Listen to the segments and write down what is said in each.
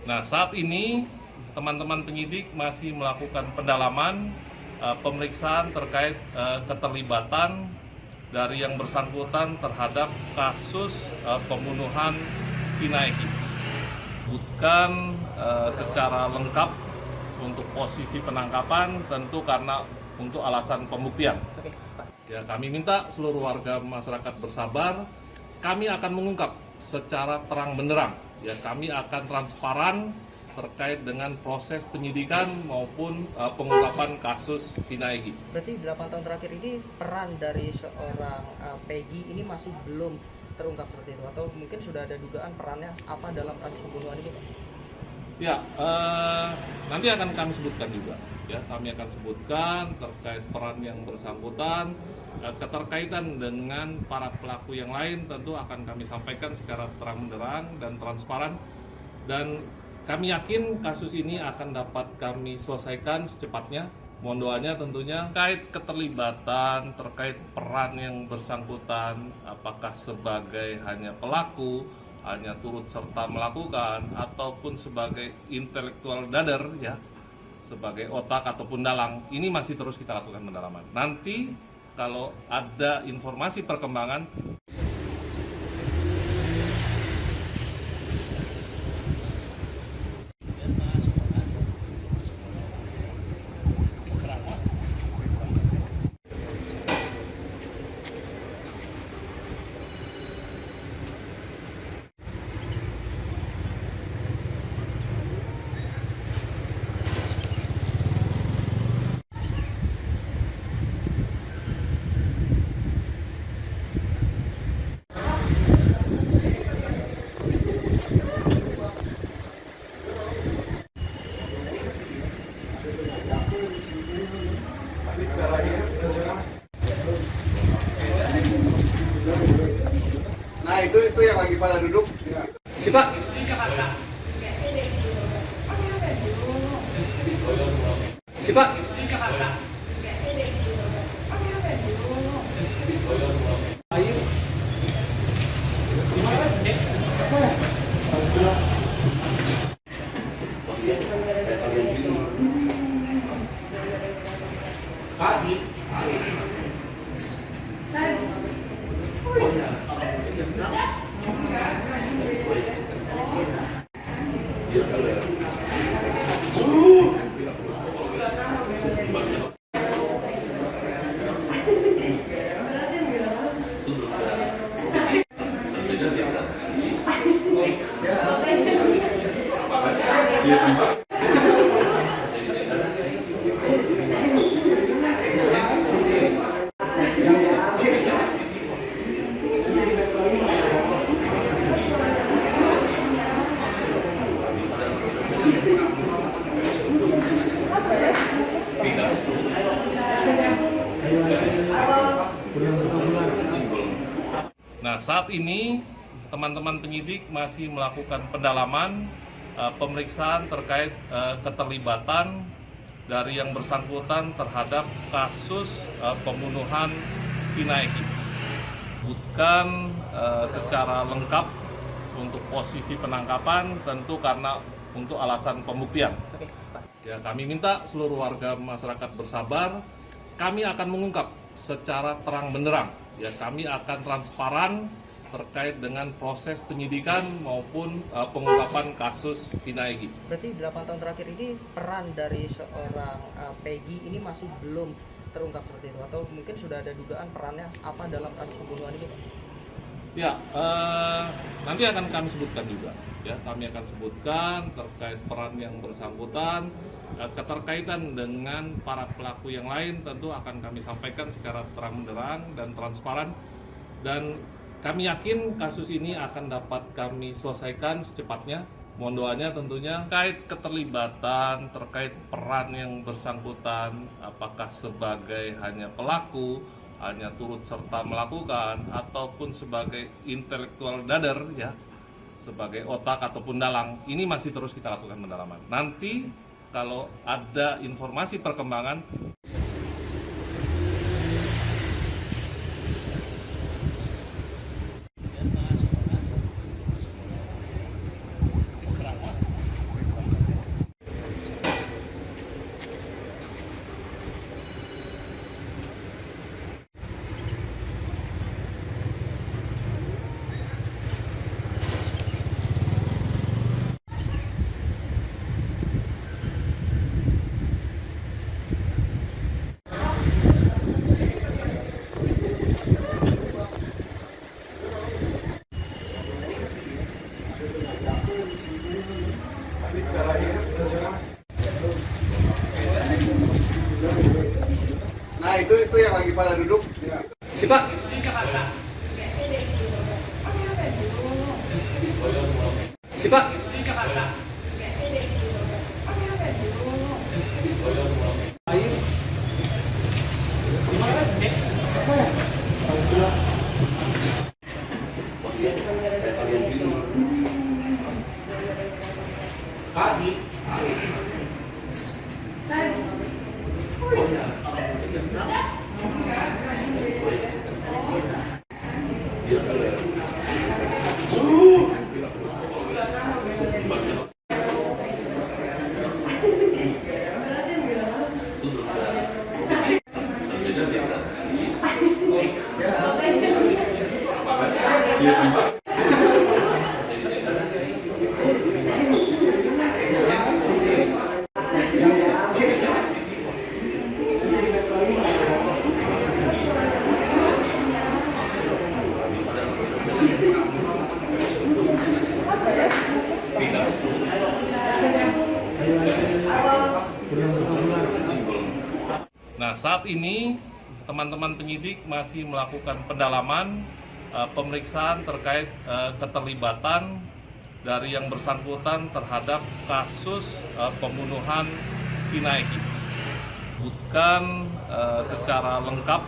Nah, saat ini teman-teman penyidik masih melakukan pendalaman pemeriksaan terkait keterlibatan dari yang bersangkutan terhadap kasus pembunuhan Vina Eki. Bukan secara lengkap untuk posisi penangkapan, tentu karena untuk alasan pembuktian. Ya, kami minta seluruh warga masyarakat bersabar. Kami akan mengungkap secara terang benderang. Ya, kami akan transparan terkait dengan proses penyidikan maupun pengungkapan kasus Vina Eki. Berarti 8 tahun terakhir ini peran dari seorang Peggy ini masih belum terungkap seperti itu, atau mungkin sudah ada dugaan perannya apa dalam kasus pembunuhan ini, Pak? Ya, nanti akan kami sebutkan juga. Ya, kami akan sebutkan terkait peran yang bersangkutan, keterkaitan dengan para pelaku yang lain tentu akan kami sampaikan secara terang benderang dan transparan, dan kami yakin kasus ini akan dapat kami selesaikan secepatnya. Mohon doanya tentunya terkait keterlibatan, terkait peran yang bersangkutan, apakah sebagai hanya pelaku, hanya turut serta melakukan, ataupun sebagai intelektual dader, ya, sebagai otak ataupun dalang, ini masih terus kita lakukan pendalaman. Nanti kalau ada informasi perkembangan, Nah itu yang lagi pada duduk. Si Pak. Si Pak. Nah, saat ini teman-teman penyidik masih melakukan pendalaman pemeriksaan terkait keterlibatan dari yang bersangkutan terhadap kasus pembunuhan Vina Eki. Bukan secara lengkap untuk posisi penangkapan, tentu karena untuk alasan pembuktian. Ya, kami minta seluruh warga masyarakat bersabar. Kami akan mengungkap secara terang benderang. Ya, kami akan transparan terkait dengan proses penyidikan maupun pengungkapan kasus Vina Eki. Berarti 8 tahun terakhir ini peran dari seorang Peggy ini masih belum terungkap seperti itu, atau mungkin sudah ada dugaan perannya apa dalam kasus pembunuhan ini, Pak? Ya, nanti akan kami sebutkan juga. Ya, kami akan sebutkan terkait peran yang bersangkutan, keterkaitan dengan para pelaku yang lain tentu akan kami sampaikan secara terang benderang dan transparan, dan kami yakin kasus ini akan dapat kami selesaikan secepatnya. Mohon doanya tentunya terkait keterlibatan, terkait peran yang bersangkutan, apakah sebagai hanya pelaku, hanya turut serta melakukan, ataupun sebagai intelektual dader, ya, sebagai otak ataupun dalang, ini masih terus kita lakukan pendalaman. Nanti kalau ada informasi perkembangan, itu yang lagi pada duduk. Si Pak. Si Pak. Nah, saat ini teman-teman penyidik masih melakukan pendalaman, pemeriksaan terkait keterlibatan dari yang bersangkutan terhadap kasus pembunuhan Vina Eki. Bukan secara lengkap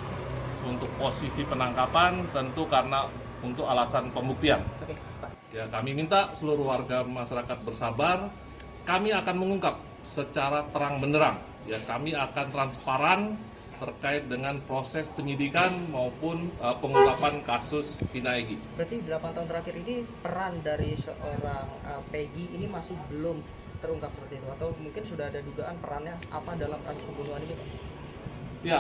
untuk posisi penangkapan, tentu karena untuk alasan pembuktian. Oke, Pak. Ya, kami minta seluruh warga masyarakat bersabar. Kami akan mengungkap secara terang benderang. Ya, kami akan transparan terkait dengan proses penyidikan maupun pengungkapan kasus Vina Eki. Berarti 8 tahun terakhir ini peran dari seorang Peggy ini masih belum terungkap seperti itu, atau mungkin sudah ada dugaan perannya apa dalam kasus pembunuhan ini, Pak? Ya,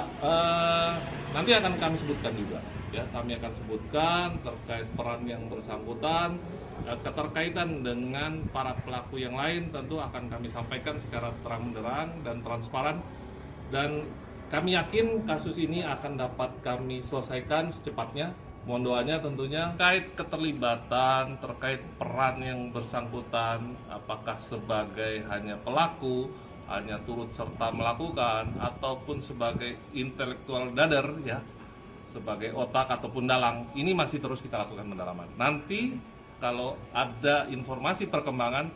nanti akan kami sebutkan juga. Ya, kami akan sebutkan terkait peran yang bersangkutan, keterkaitan dengan para pelaku yang lain tentu akan kami sampaikan secara terang benderang dan transparan. Dan kami yakin kasus ini akan dapat kami selesaikan secepatnya. Mohon doanya tentunya terkait keterlibatan, terkait peran yang bersangkutan, apakah sebagai hanya pelaku, hanya turut serta melakukan, ataupun sebagai intelektual dader, ya, sebagai otak ataupun dalang. Ini masih terus kita lakukan pendalaman. Nanti kalau ada informasi perkembangan,